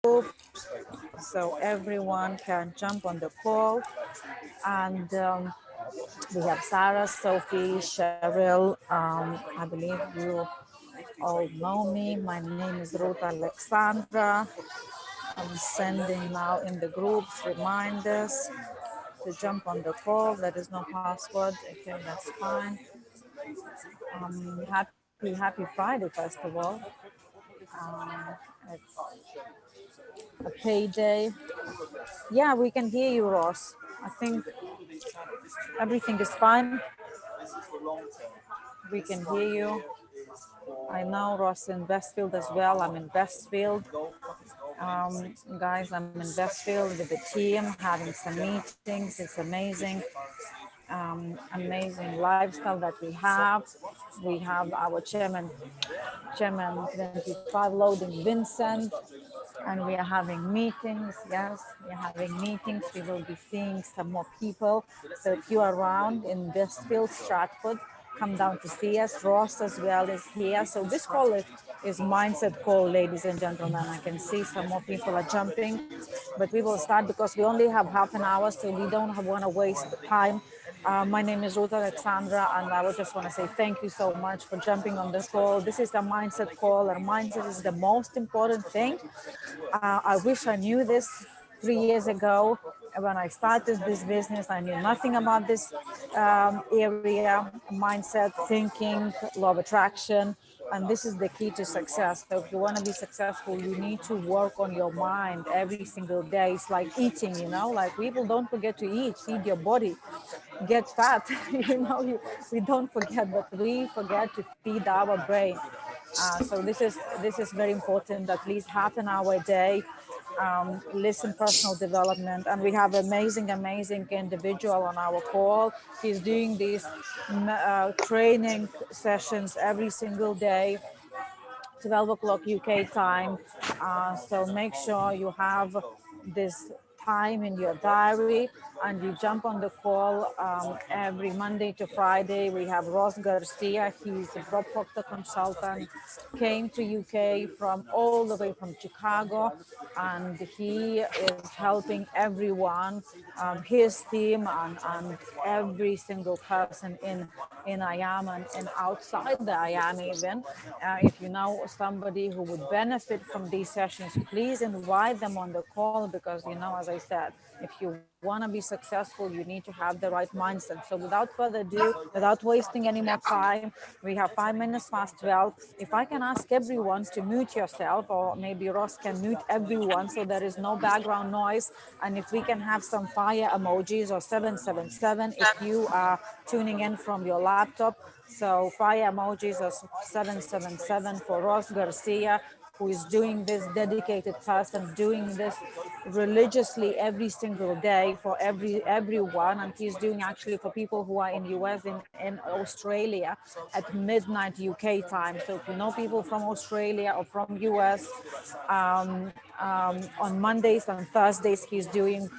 so everyone can jump on the call. And we have Sarah, Sophie, Cheryl. I believe you all know me. My name is Ruth Alexandra. I'm sending now in the groups reminders to jump on the call. There is no password. Okay, that's fine. Happy Friday, first of all. It's a payday. Yeah, we can hear you, Ross. I think everything is fine. We can hear you. I know Ross in Westfield as well. I'm in Westfield. Guys, I'm in Westfield with the team having some meetings. It's amazing. Amazing lifestyle that we have. We have our chairman 25 loading Vincent, and we are having meetings. Yes, we are having meetings. We will be seeing some more people. So if you are around in Westfield, Stratford, come down to see us. Ross as well is here. So this call is mindset call, ladies and gentlemen. I can see some more people are jumping, but we will start because we only have half an hour, so we don't want to waste time. My name is Ruth Alexandra, and I would just want to say thank you so much for jumping on the call. This is the mindset call, and mindset is the most important thing. I wish I knew this 3 years ago. When I started this business, I knew nothing about this area, mindset, thinking, law of attraction, and this is the key to success. So if you want to be successful, you need to work on your mind every single day. It's like eating, like people don't forget to eat, feed your body, get fat. We don't forget, but we forget to feed our brain. So this is very important. At least half an hour a day. Listen personal development, and we have amazing individual on our call. He's doing these training sessions every single day, 12 o'clock UK time. So make sure you have this time in your diary and you jump on the call every Monday to Friday. We have Ross Garcia. He's a Bob Proctor consultant, came to UK from all the way from Chicago, and he is helping everyone, his team and every single person in IAM and outside the IAM even. If you know somebody who would benefit from these sessions, please invite them on the call because, as I said, if you want to be successful, you need to have the right mindset. So without further ado, without wasting any more time, we have 5 minutes past 12. If I can ask everyone to mute yourself, or maybe Ross can mute everyone so there is no background noise. And if we can have some fire emojis or 777 if you are tuning in from your laptop. So fire emojis or 777 for Ross Garcia, who is doing this, dedicated person, doing this religiously every single day for everyone. And he's doing actually for people who are in US, in Australia at midnight UK time. So if you know people from Australia or from US, on Mondays and Thursdays, he's doing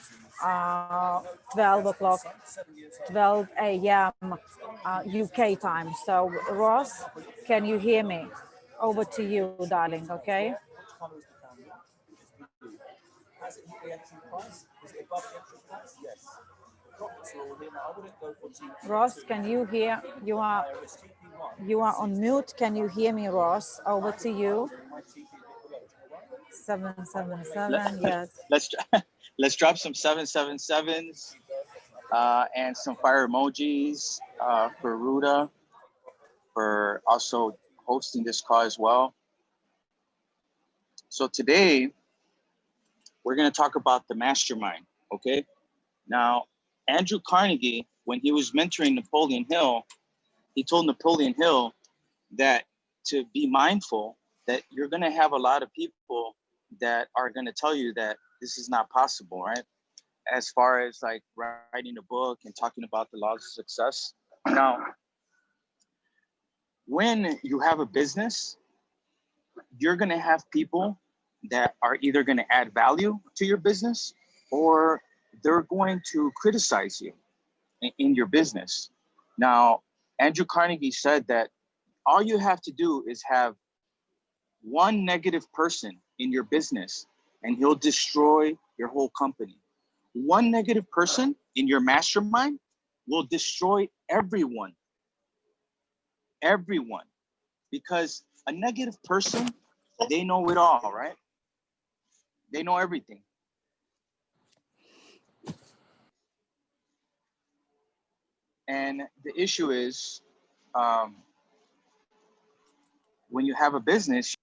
12 o'clock, 12 a.m. UK time. So Ross, can you hear me? Over to you, darling, okay? Ross, can you hear? You are on mute. Can you hear me, Ross? Over to you. 777, yes. Let's drop some 777s and some fire emojis for Ruda for also hosting this call as well. So today we're going to talk about the mastermind. Okay. Now, Andrew Carnegie, when he was mentoring Napoleon Hill, he told Napoleon Hill that to be mindful that you're going to have a lot of people that are going to tell you that this is not possible, right? As far as like writing a book and talking about the laws of success. Now, when you have a business, you're going to have people that are either going to add value to your business or they're going to criticize you in your business. Now, Andrew Carnegie said that all you have to do is have one negative person in your business and he'll destroy your whole company. One negative person in your mastermind will destroy everyone, everyone, because a negative person, they know it all, right? They know everything. And the issue is, when you have a business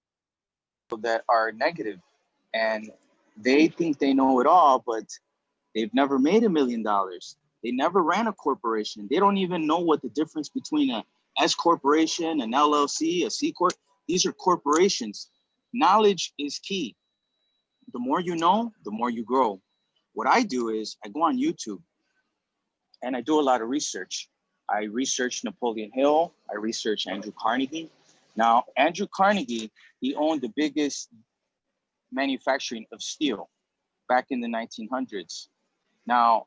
that are negative and they think they know it all, but they've never made $1 million. They never ran a corporation. They don't even know what the difference between a S corporation, an LLC, a C corp. These are corporations. Knowledge is key. The more you know, the more you grow. What I do is I go on YouTube and I do a lot of research. I research Napoleon Hill. I research Andrew Carnegie. Now, Andrew Carnegie, he owned the biggest manufacturing of steel back in the 1900s. Now,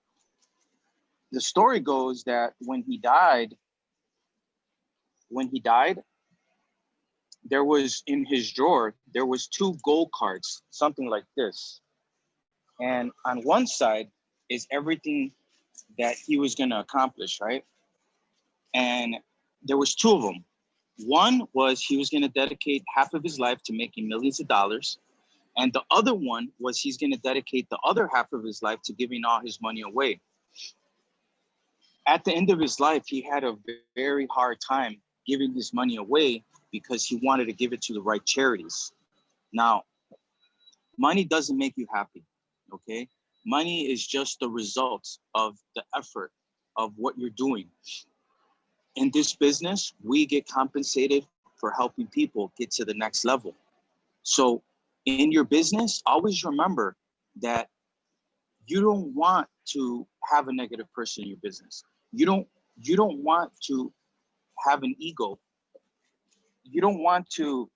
the story goes that when he died, there was in his drawer, there was 2 gold cards, something like this. And on one side is everything that he was going to accomplish, right? And there was 2 of them. One was he was going to dedicate half of his life to making millions of dollars. And the other one was he's going to dedicate the other half of his life to giving all his money away. At the end of his life, he had a very hard time giving his money away because he wanted to give it to the right charities. Now, money doesn't make you happy, okay? Money is just the result of the effort of what you're doing. In this business, we get compensated for helping people get to the next level. So in your business, always remember that you don't want to have a negative person in your business. You don't want to have an ego. You don't want to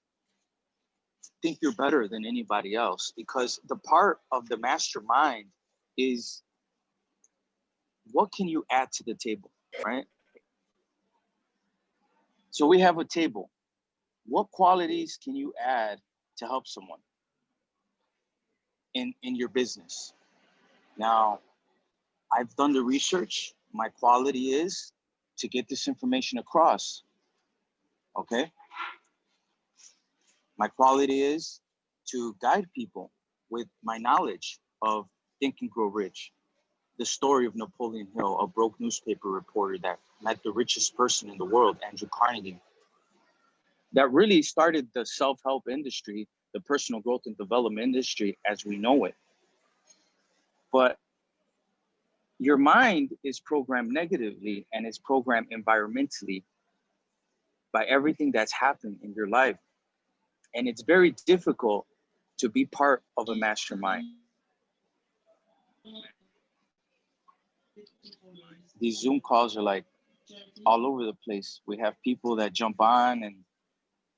think you're better than anybody else, because the part of the mastermind is what can you add to the table, right? So we have a table. What qualities can you add to help someone in your business? Now, I've done the research. My quality is to get this information across, okay? My quality is to guide people with my knowledge of Think and Grow Rich, the story of Napoleon Hill, a broke newspaper reporter that met the richest person in the world, Andrew Carnegie, that really started the self-help industry, the personal growth and development industry as we know it. But your mind is programmed negatively and it's programmed environmentally by everything that's happened in your life. And it's very difficult to be part of a mastermind. These Zoom calls are like all over the place. We have people that jump on and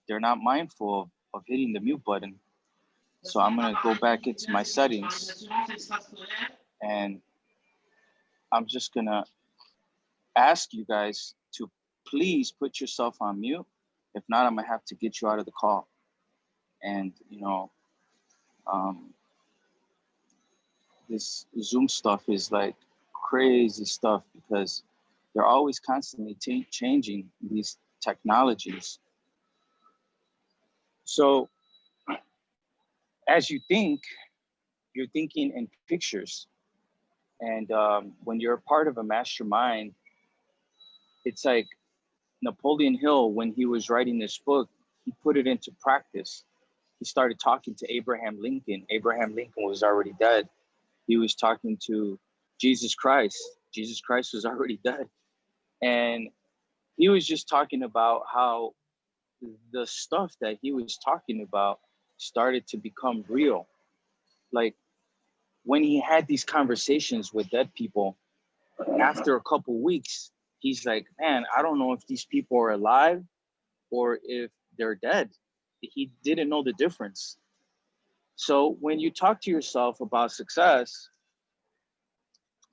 they're not mindful of hitting the mute button. So I'm gonna go back into my settings and I'm just gonna ask you guys to please put yourself on mute. If not, I'm gonna have to get you out of the call. And this Zoom stuff is like crazy stuff because they're always constantly changing these technologies. So as you think, you're thinking in pictures. And when you're a part of a mastermind, it's like Napoleon Hill, when he was writing this book, he put it into practice. He started talking to Abraham Lincoln. Abraham Lincoln was already dead. He was talking to Jesus Christ. Jesus Christ was already dead. And he was just talking about how the stuff that he was talking about started to become real. Like when he had these conversations with dead people, after a couple weeks, he's like, man, I don't know if these people are alive or if they're dead. He didn't know the difference. So when you talk to yourself about success,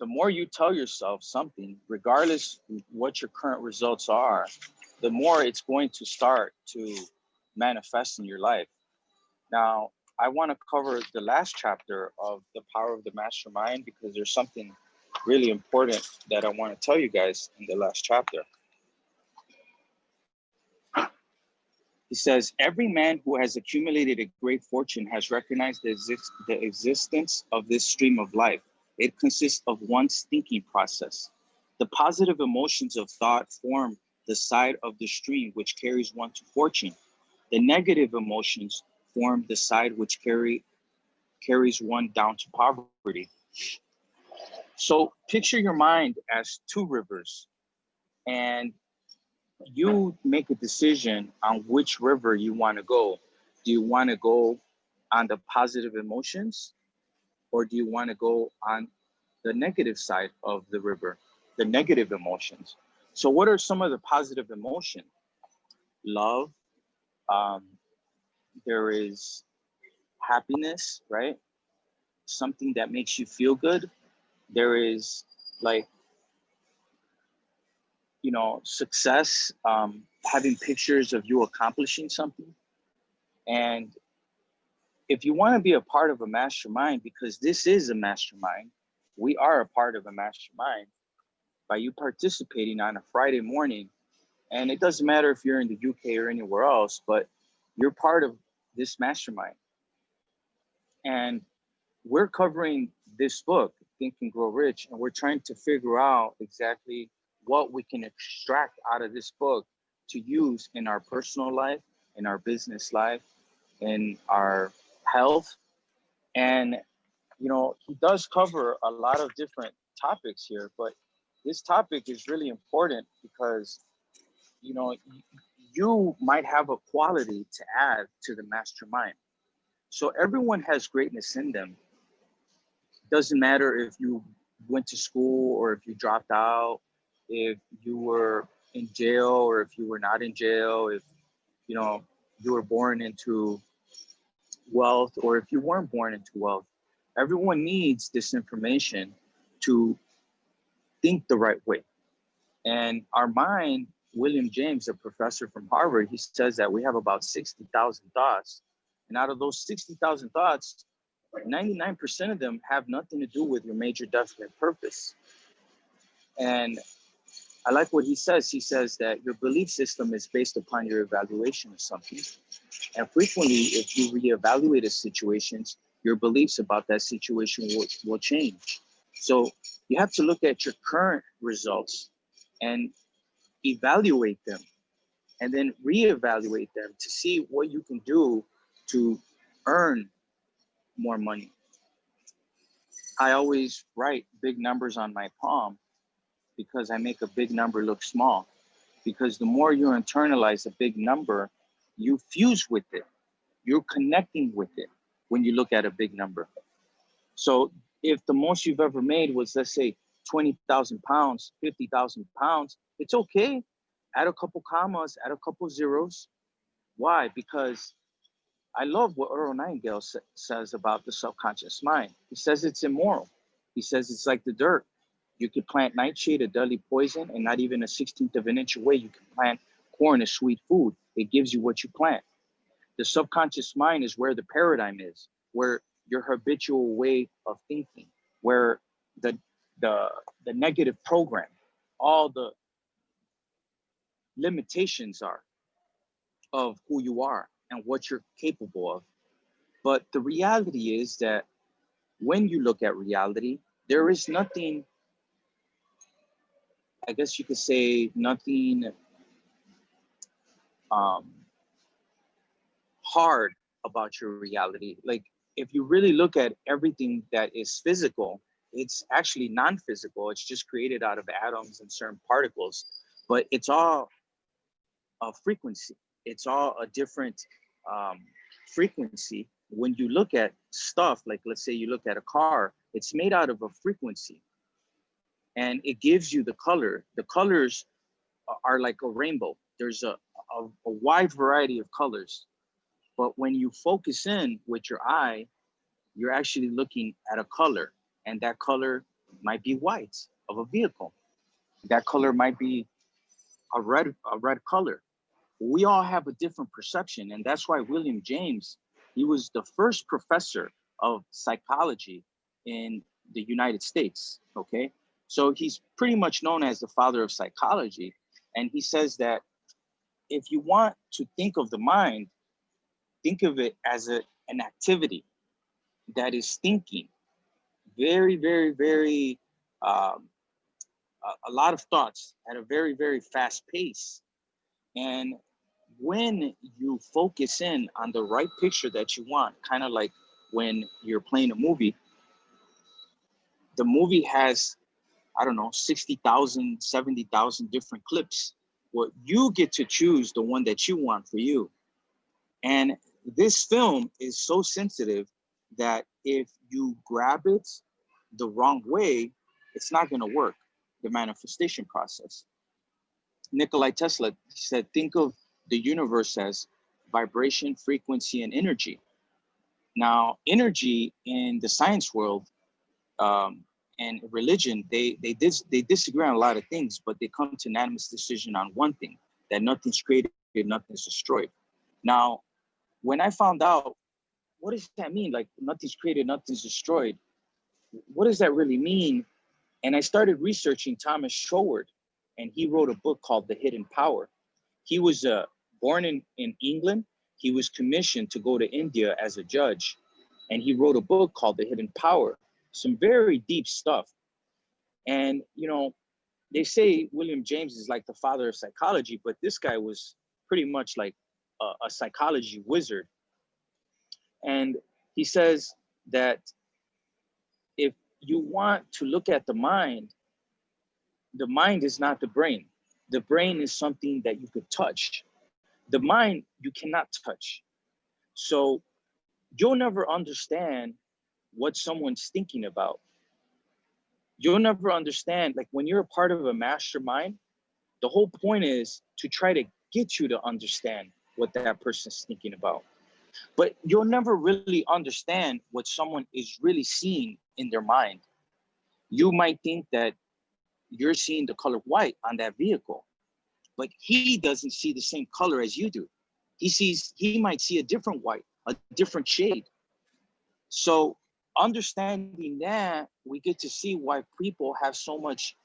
the more you tell yourself something, regardless what your current results are, the more it's going to start to manifest in your life. Now, I want to cover the last chapter of The Power of the Mastermind because there's something really important that I want to tell you guys in the last chapter. He says, every man who has accumulated a great fortune has recognized the existence of this stream of life. It consists of one's thinking process. The positive emotions of thought form the side of the stream which carries one to fortune. The negative emotions form the side which carries one down to poverty. So picture your mind as two rivers, and you make a decision on which river you want to go. Do you want to go on the positive emotions, or do you want to go on the negative side of the river, the negative emotions? So what are some of the positive emotions? Love, there is happiness, right? Something that makes you feel good. There is like, success, having pictures of you accomplishing something. And if you want to be a part of a mastermind, because this is a mastermind, we are a part of a mastermind by you participating on a Friday morning. And it doesn't matter if you're in the UK or anywhere else, but you're part of this mastermind. And we're covering this book, Think and Grow Rich, and we're trying to figure out exactly what we can extract out of this book to use in our personal life, in our business life, in our health. And, he does cover a lot of different topics here, but this topic is really important because, you might have a quality to add to the mastermind. So everyone has greatness in them. Doesn't matter if you went to school or if you dropped out, if you were in jail or if you were not in jail, if you were born into wealth or if you weren't born into wealth. Everyone needs this information to think the right way. And our mind, William James, a professor from Harvard, he says that we have about 60,000 thoughts. And out of those 60,000 thoughts, 99% of them have nothing to do with your major definite purpose. And I like what he says. He says that your belief system is based upon your evaluation of something. And frequently, if you reevaluate a situation, your beliefs about that situation will change. So you have to look at your current results and evaluate them and then reevaluate them to see what you can do to earn more money. I always write big numbers on my palm because I make a big number look small. Because the more you internalize a big number, you fuse with it. You're connecting with it when you look at a big number. So if the most you've ever made was, let's say, 20,000 pounds, 50,000 pounds, it's okay. Add a couple commas, add a couple zeros. Why? Because I love what Earl Nightingale says about the subconscious mind. He says it's immoral. He says it's like the dirt. You could plant nightshade, a deadly poison, and not even a 16th of an inch away, you can plant corn, a sweet food. It gives you what you plant. The subconscious mind is where the paradigm is, where your habitual way of thinking, where the negative program, all the limitations are of who you are and what you're capable of. But the reality is that when you look at reality, there is nothing, I guess you could say, nothing hard about your reality. Like, if you really look at everything that is physical, it's actually non-physical. It's just created out of atoms and certain particles, but it's all a frequency. It's all a different frequency. When you look at stuff, like let's say you look at a car, it's made out of a frequency and it gives you the color. The colors are like a rainbow. There's a wide variety of colors. But when you focus in with your eye, you're actually looking at a color, and that color might be white of a vehicle. That color might be a red color. We all have a different perception, and that's why William James He was the first professor of psychology in the United States. Okay. So he's pretty much known as the father of psychology. And he says that if you want to think of the mind, think of it as an activity that is thinking very, very, very, um, a lot of thoughts at a very, very fast pace. And when you focus in on the right picture that you want, kind of like when you're playing a movie, the movie has, I don't know, 60,000, 70,000 different clips. Well, you get to choose the one that you want for you. And this film is so sensitive that if you grab it the wrong way, it's not going to work, the manifestation process. Nikola Tesla said, think of the universe as vibration, frequency, and energy. Now, energy in the science world and religion, they disagree on a lot of things, but they come to unanimous decision on one thing, that nothing's created, nothing's destroyed. Now, when I found out, what does that mean? Like nothing's created, nothing's destroyed. What does that really mean? And I started researching Thomas Showard, and he wrote a book called The Hidden Power. He was born in England. He was commissioned to go to India as a judge. And he wrote a book called The Hidden Power, some very deep stuff. And, you know, they say William James is like the father of psychology, but this guy was pretty much like a psychology wizard. And he says that if you want to look at the mind is not the brain. The brain is something that you could touch. The mind, you cannot touch. So you'll never understand what someone's thinking about. You'll never understand, like when you're a part of a mastermind, the whole point is to try to get you to understand what that person's thinking about. But you'll never really understand what someone is really seeing in their mind. You might think that you're seeing the color white on that vehicle, but he doesn't see the same color as you do. He might see a different white, a different shade. So understanding that, we get to see why people have so much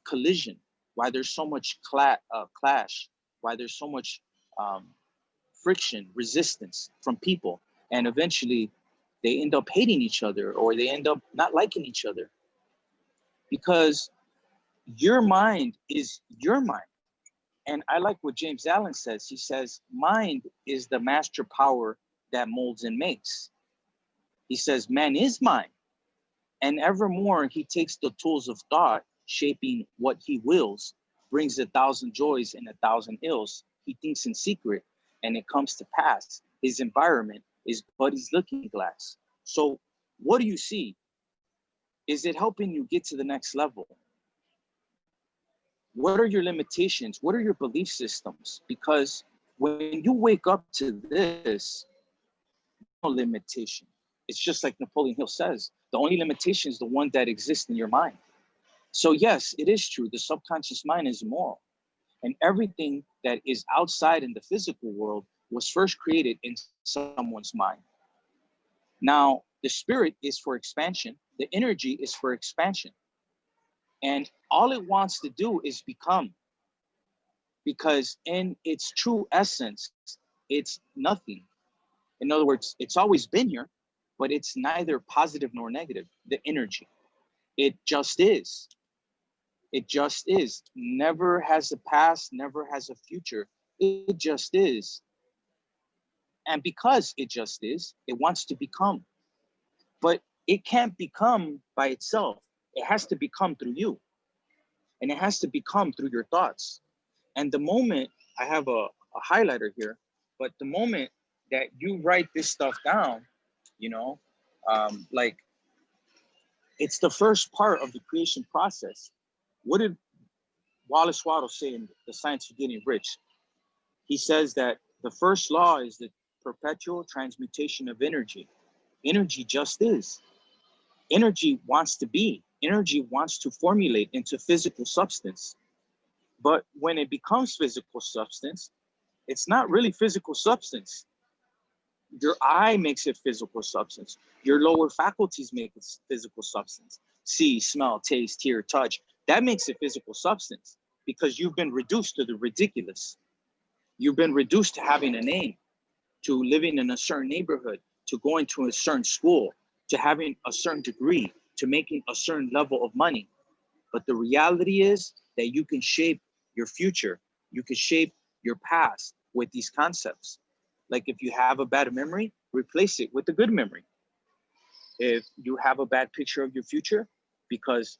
collision, why there's so much clash, why there's so much friction, resistance from people. And eventually they end up hating each other, or they end up not liking each other, because your mind is your mind. And I like what James Allen says. He says, mind is the master power that molds and makes. He says, man is mind. And evermore he takes the tools of thought, shaping what he wills, brings 1,000 joys and 1,000 ills. He thinks in secret, and it comes to pass. His environment is but his looking glass. So what do you see? Is it helping you get to the next level? What are your limitations? What are your belief systems? Because when you wake up to this, no limitation. It's just like Napoleon Hill says, the only limitation is the one that exists in your mind. So yes, it is true. The subconscious mind is immoral. And everything that is outside in the physical world was first created in someone's mind. Now, the spirit is for expansion. The energy is for expansion. And all it wants to do is become, because in its true essence, it's nothing. In other words, it's always been here, but it's neither positive nor negative, the energy. It just is. It just is. Never has a past, never has a future. It just is. And because it just is, it wants to become. But it can't become by itself. It has to become through you. And it has to become through your thoughts. And the moment, I have a highlighter here, but the moment that you write this stuff down, you know, like it's the first part of the creation process. What did Wallace Waddle say in The Science of Getting Rich? He says that the first law is the perpetual transmutation of energy. Energy just is. Energy wants to be. Energy wants to formulate into physical substance. But when it becomes physical substance, it's not really physical substance. Your eye makes it physical substance. Your lower faculties make it physical substance. See, smell, taste, hear, touch. That makes it physical substance because you've been reduced to the ridiculous. You've been reduced to having a name, to living in a certain neighborhood, to going to a certain school, to having a certain degree, to making a certain level of money. But the reality is that you can shape your future. You can shape your past with these concepts. Like if you have a bad memory, replace it with a good memory. If you have a bad picture of your future, because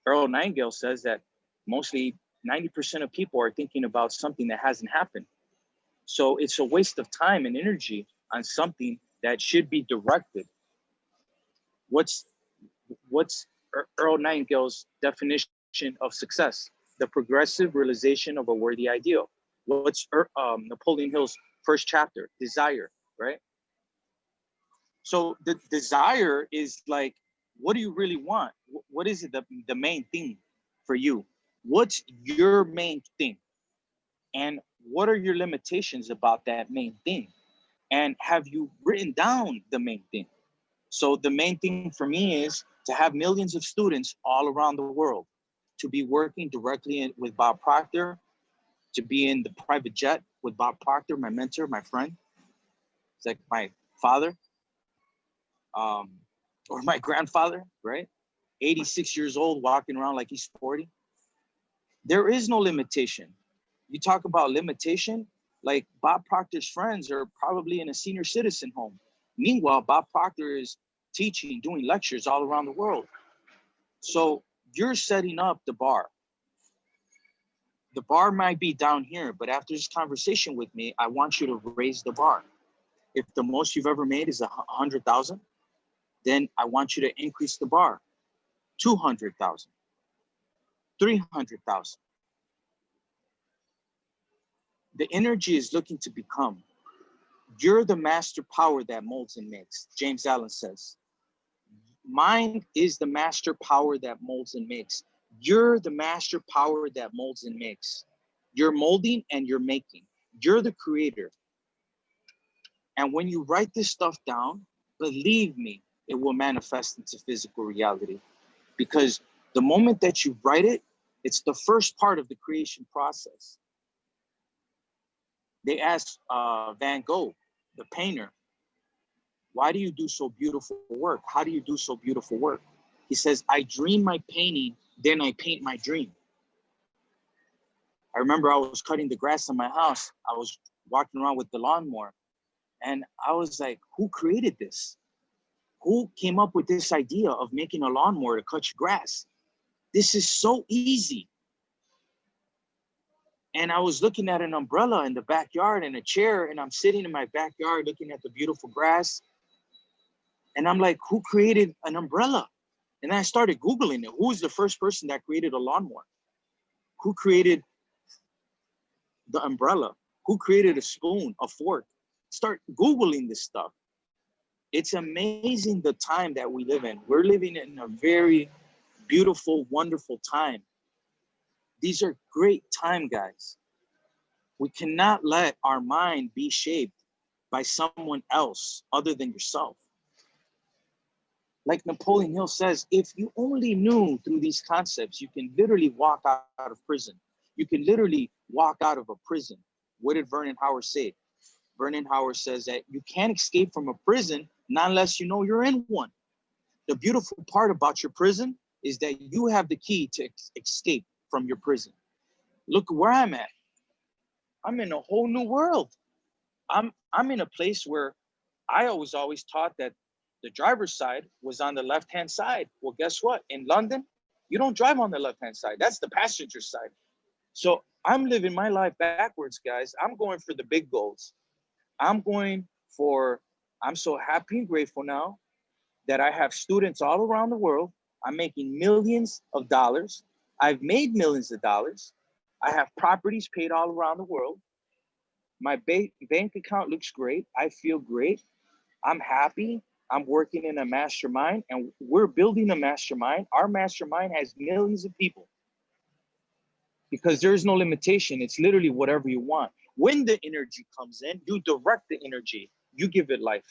Earl Nightingale says that mostly 90% of people are thinking about something that hasn't happened. So it's a waste of time and energy on something that should be directed. What's Earl Nightingale's definition of success? The progressive realization of a worthy ideal. What's Napoleon Hill's first chapter? Desire, right? So the desire is like, what do you really want? What is it, the main thing for you? What's your main thing? And what are your limitations about that main thing? And have you written down the main thing? So the main thing for me is to have millions of students all around the world, to be working directly with Bob Proctor, to be in the private jet with Bob Proctor, my mentor, my friend. It's like my father, or my grandfather, right? 86 years old, walking around like he's 40. There is no limitation. You talk about limitation, like Bob Proctor's friends are probably in a senior citizen home. Meanwhile, Bob Proctor is teaching, doing lectures all around the world. So you're setting up the bar. The bar might be down here, but after this conversation with me, I want you to raise the bar. If the most you've ever made is 100,000, then I want you to increase the bar. 200,000, 300,000. The energy is looking to become. You're the master power that molds and makes, James Allen says. Mind is the master power that molds and makes. You're the master power that molds and makes. You're molding and you're making. You're the creator. And when you write this stuff down, believe me, it will manifest into physical reality. Because the moment that you write it, it's the first part of the creation process. They asked Van Gogh, the painter, why do you do so beautiful work? How do you do so beautiful work? He says, I dream my painting, then I paint my dream. I remember I was cutting the grass in my house. I was walking around with the lawnmower, and I was like, who created this? Who came up with this idea of making a lawnmower to cut your grass? This is so easy. And I was looking at an umbrella in the backyard and a chair, and I'm sitting in my backyard looking at the beautiful grass. And I'm like, who created an umbrella? And I started Googling it. Who was the first person that created a lawnmower? Who created the umbrella? Who created a spoon, a fork? Start Googling this stuff. It's amazing the time that we live in. We're living in a very beautiful, wonderful time. These are great time, guys. We cannot let our mind be shaped by someone else other than yourself. Like Napoleon Hill says, if you only knew through these concepts, you can literally walk out of prison. You can literally walk out of a prison. What did Vernon Howard say? Vernon Howard says that you can't escape from a prison not unless you know you're in one. The beautiful part about your prison is that you have the key to escape from your prison. Look where I'm at. I'm in a whole new world. I'm in a place where I was always taught that the driver's side was on the left-hand side. Well, guess what? In London, you don't drive on the left-hand side. That's the passenger side. So I'm living my life backwards, guys. I'm going for the big goals. I'm so happy and grateful now that I have students all around the world. I'm making millions of dollars. I've made millions of dollars. I have properties paid all around the world. My bank account looks great. I feel great. I'm happy. I'm working in a mastermind, and we're building a mastermind. Our mastermind has millions of people because there's no limitation. It's literally whatever you want. When the energy comes in, you direct the energy. you give it life.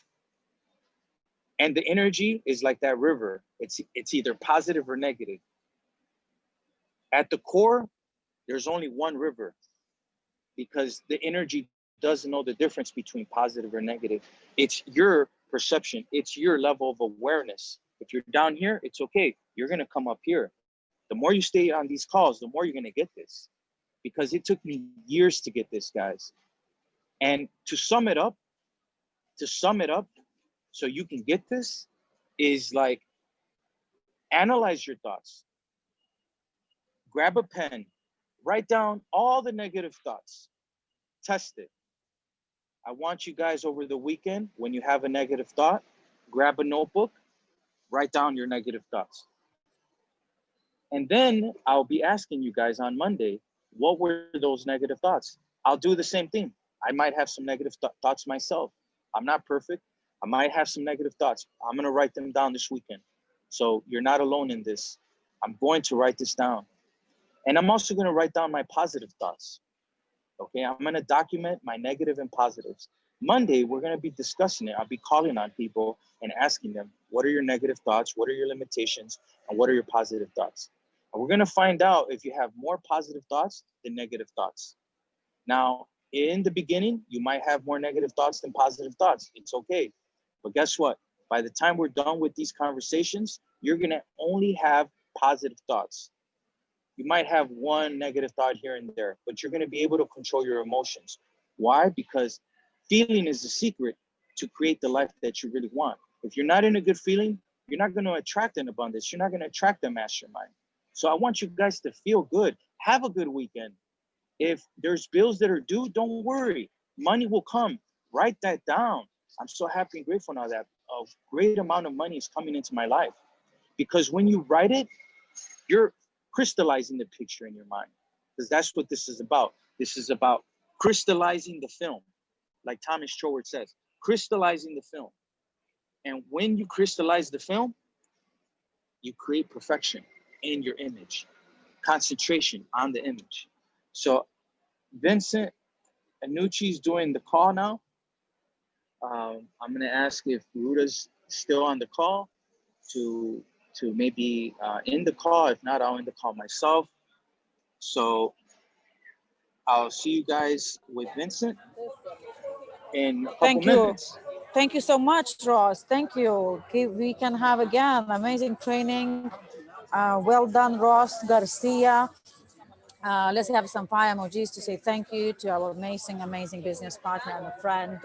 And the energy is like that river. It's either positive or negative. At the core, there's only one river, because the energy doesn't know the difference between positive or negative. It's your perception. It's your level of awareness. If you're down here, it's okay. You're going to come up here. The more you stay on these calls, the more you're going to get this, because it took me years to get this, guys. And to sum it up, so you can get this, is like, analyze your thoughts, grab a pen, write down all the negative thoughts, test it. I want you guys over the weekend, when you have a negative thought, grab a notebook, write down your negative thoughts. And then I'll be asking you guys on Monday, what were those negative thoughts? I'll do the same thing. I might have some negative thoughts myself. I'm not perfect. I might have some negative thoughts. I'm going to write them down this weekend. So you're not alone in this. I'm going to write this down. And I'm also going to write down my positive thoughts. Okay, I'm going to document my negative and positives. Monday, we're going to be discussing it. I'll be calling on people and asking them, what are your negative thoughts? What are your limitations? And what are your positive thoughts? And we're going to find out if you have more positive thoughts than negative thoughts. Now, in the beginning, you might have more negative thoughts than positive thoughts. It's okay. But guess what? By the time we're done with these conversations, you're going to only have positive thoughts. You might have one negative thought here and there, but you're going to be able to control your emotions. Why? Because feeling is the secret to create the life that you really want. If you're not in a good feeling, you're not going to attract an abundance. You're not going to attract a mastermind. So I want you guys to feel good. Have a good weekend. If there's bills that are due, don't worry. Money will come. Write that down. I'm so happy and grateful now that a great amount of money is coming into my life. Because when you write it, you're crystallizing the picture in your mind, because that's what this is about. This is about crystallizing the film, like Thomas Troward says, crystallizing the film. And when you crystallize the film, you create perfection in your image, concentration on the image. So Vincent Anucci's doing the call now. I'm going to ask if Ruta's still on the call to maybe end the call. If not, I'll end the call myself. So I'll see you guys with Vincent in a couple minutes. Thank you so much, Ross. Thank you. We can have again amazing training. Well done, Ross Garcia. Let's have some fire emojis to say thank you to our amazing business partner and a friend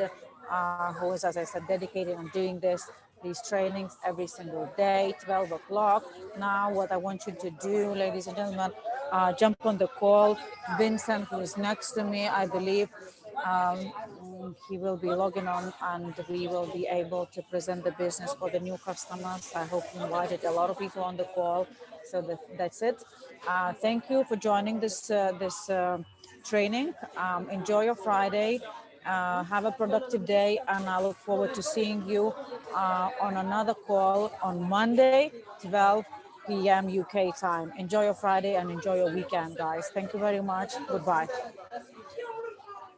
who is, as I said, dedicated on doing these trainings every single day, 12 o'clock. Now, what I want you to do, ladies and gentlemen, jump on the call. Vincent, who is next to me, I believe, he will be logging on and we will be able to present the business for the new customers. I hope he invited a lot of people on the call. So that's it. Thank you for joining this training. Enjoy your Friday. Have a productive day, and I look forward to seeing you on another call on Monday, 12 p.m. UK time. Enjoy your Friday and enjoy your weekend, guys. Thank you very much. Goodbye.